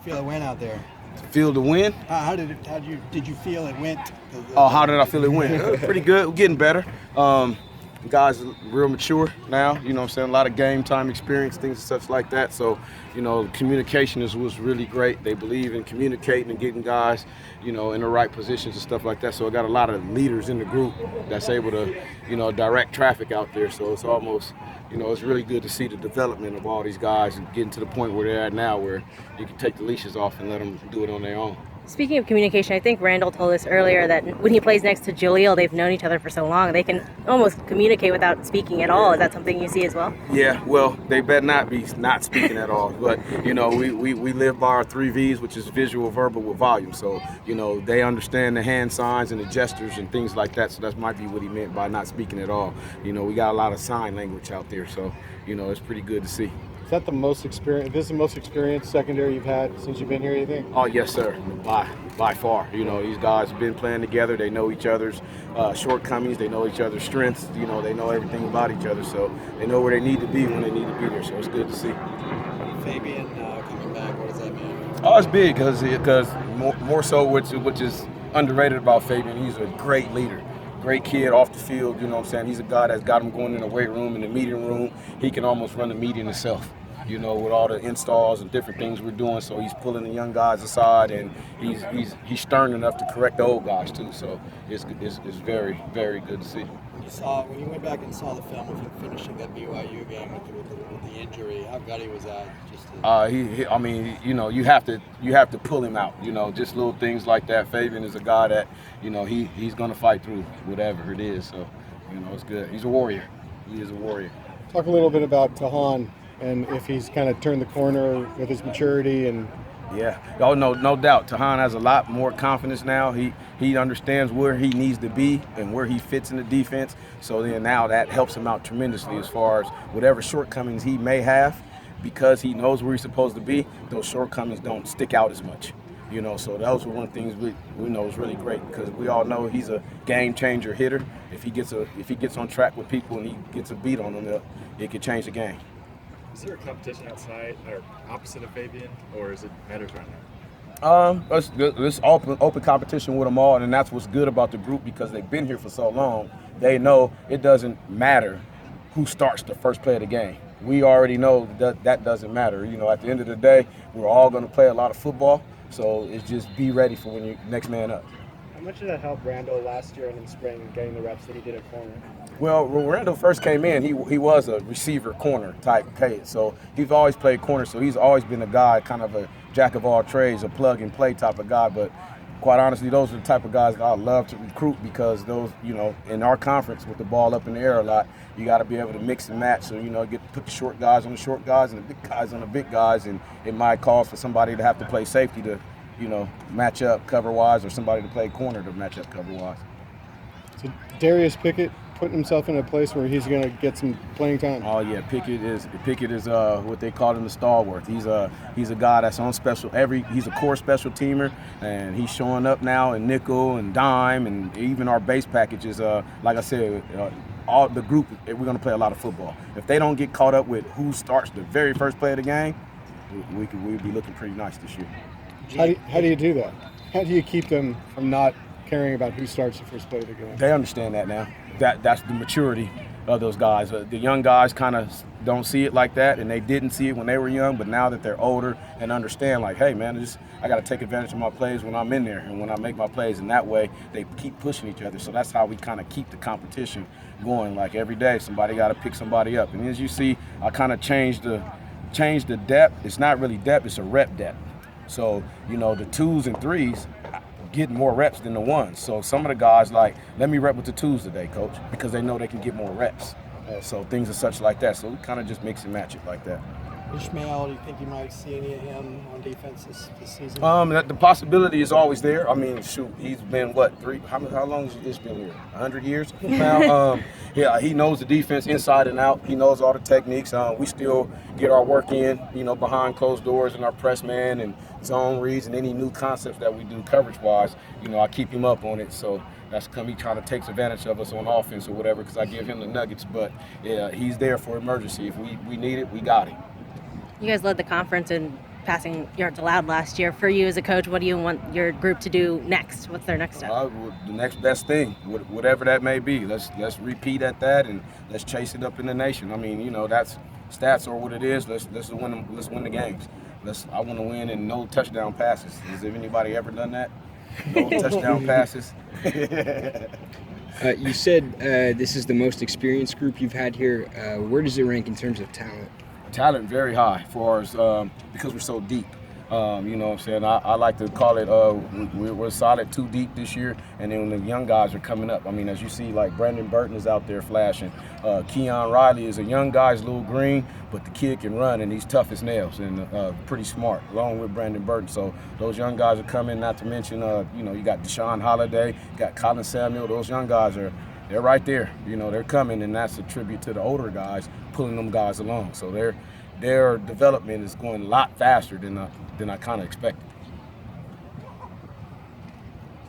feel it went out there? Feel the win? Did you feel it went? Oh, how did I feel it went? Pretty good. We're getting better. Guys are real mature now, you know what I'm saying? A lot of game time experience, things such like that. So, you know, communication was really great. They believe in communicating and getting guys, you know, in the right positions and stuff like that. So I got a lot of leaders in the group that's able to, you know, direct traffic out there. So it's almost, you know, it's really good to see the development of all these guys and getting to the point where they're at now where you can take the leashes off and let them do it on their own. Speaking of communication, I think Randall told us earlier that when he plays next to Jaleel, they've known each other for so long, they can almost communicate without speaking at all. Is that something you see as well? Yeah, well, they better not be not speaking at all. But, you know, we live by our 3 V's, which is visual, verbal, with volume. So, you know, they understand the hand signs and the gestures and things like that. So that might be what he meant by not speaking at all. You know, we got a lot of sign language out there. So, you know, it's pretty good to see. Is that the most experience? This is the most experienced secondary you've had since you've been here, you think? Oh, yes, sir. By far. You know, these guys have been playing together. They know each other's shortcomings. They know each other's strengths. You know, they know everything about each other. So they know where they need to be when they need to be there. So it's good to see. Fabian coming back, what does that mean? Oh, it's big because more so which is underrated about Fabian. He's a great leader. Great kid off the field, you know what I'm saying? He's a guy that's got him going in the weight room, in the meeting room. He can almost run the meeting himself, you know, with all the installs and different things we're doing. So he's pulling the young guys aside, and he's stern enough to correct the old guys too. So it's very, very good to see. When you went back and saw the film of him finishing that BYU game with the injury, how gutty was that? I mean, you know, you have to pull him out. You know, just little things like that. Fabian is a guy that, you know, he's gonna fight through whatever it is. So, you know, it's good. He's a warrior. He is a warrior. Talk a little bit about Tahan and if he's kind of turned the corner with his maturity and. Yeah. Oh, no doubt. Tahan has a lot more confidence now. He understands where he needs to be and where he fits in the defense. So then now that helps him out tremendously as far as whatever shortcomings he may have, because he knows where he's supposed to be. Those shortcomings don't stick out as much. You know, so those are one of the things we know is really great, because we all know he's a game changer hitter. If he gets on track with people and he gets a beat on them, it could change the game. Is there a competition outside or opposite of Fabian, or is it matters right now? It's open competition with them all, and that's what's good about the group, because they've been here for so long. They know it doesn't matter who starts the first play of the game. We already know that doesn't matter. You know, at the end of the day, we're all going to play a lot of football, so it's just be ready for when you next man up. How much did that help Randall last year and in spring getting the reps that he did at corner? Well, when Randall first came in, he was a receiver corner type kid. So he's always played corner. So he's always been a guy, kind of a jack of all trades, a plug and play type of guy. But quite honestly, those are the type of guys that I love to recruit, because those, you know, in our conference with the ball up in the air a lot, you got to be able to mix and match. So, you know, put the short guys on the short guys and the big guys on the big guys. And it might cause for somebody to have to play safety to, you know, match up cover-wise, or somebody to play corner to match up cover-wise. So Darius Pickett putting himself in a place where he's going to get some playing time. Oh yeah, Pickett is what they call him the stalwart. He's a guy that's on special. He's a core special teamer, and he's showing up now in nickel and dime, and even our base package is like I said, all the group. We're going to play a lot of football. If they don't get caught up with who starts the very first play of the game, we'll be looking pretty nice this year. How do you do that? How do you keep them from not caring about who starts the first play of the game? They understand that now. That's the maturity of those guys. The young guys kind of don't see it like that, and they didn't see it when they were young, but now that they're older and understand, like, hey, man, I got to take advantage of my plays when I'm in there and when I make my plays, and that way they keep pushing each other. So that's how we kind of keep the competition going. Like every day, somebody got to pick somebody up. And as you see, I kind of changed the depth. It's not really depth, it's a rep depth. So, you know, the 2s and 3s getting more reps than the 1s. So some of the guys like, let me rep with the 2s today, coach, because they know they can get more reps. So things are such like that. So we kind of just mix and match it like that. Ishmael, do you think you might see any of him on defense this season? The possibility is always there. I mean, shoot, he's been what, how long has Ish been here? 100 years now. Yeah, he knows the defense inside and out. He knows all the techniques. We still get our work in, you know, behind closed doors and our press man and zone reads and any new concepts that we do coverage-wise. You know, I keep him up on it. So that's come. He kind of takes advantage of us on offense or whatever, because I give him the nuggets. But yeah, he's there for emergency. If we need it, we got him. You guys led the conference in passing yards allowed last year. For you as a coach, what do you want your group to do next? What's their next step? The next best thing, whatever that may be. Let's repeat at that, and let's chase it up in the nation. I mean, you know, that's stats or what it is. Let's win the games. I want to win in no touchdown passes. Has anybody ever done that? No touchdown passes. You said this is the most experienced group you've had here. Where does it rank in terms of talent? Talent very high for us because we're so deep. You know what I'm saying? I like to call it we're solid too deep this year, and then when the young guys are coming up. I mean, as you see, like Brandon Burton is out there flashing. Keon Riley is a young guy, he's a little green, but the kid can run, and he's tough as nails and pretty smart, along with Brandon Burton. So those young guys are coming, not to mention, you know, you got Deshaun Holiday, you got Colin Samuel. Those young guys they're right there. You know, they're coming, and that's a tribute to the older guys pulling them guys along. So their development is going a lot faster than I kind of expected.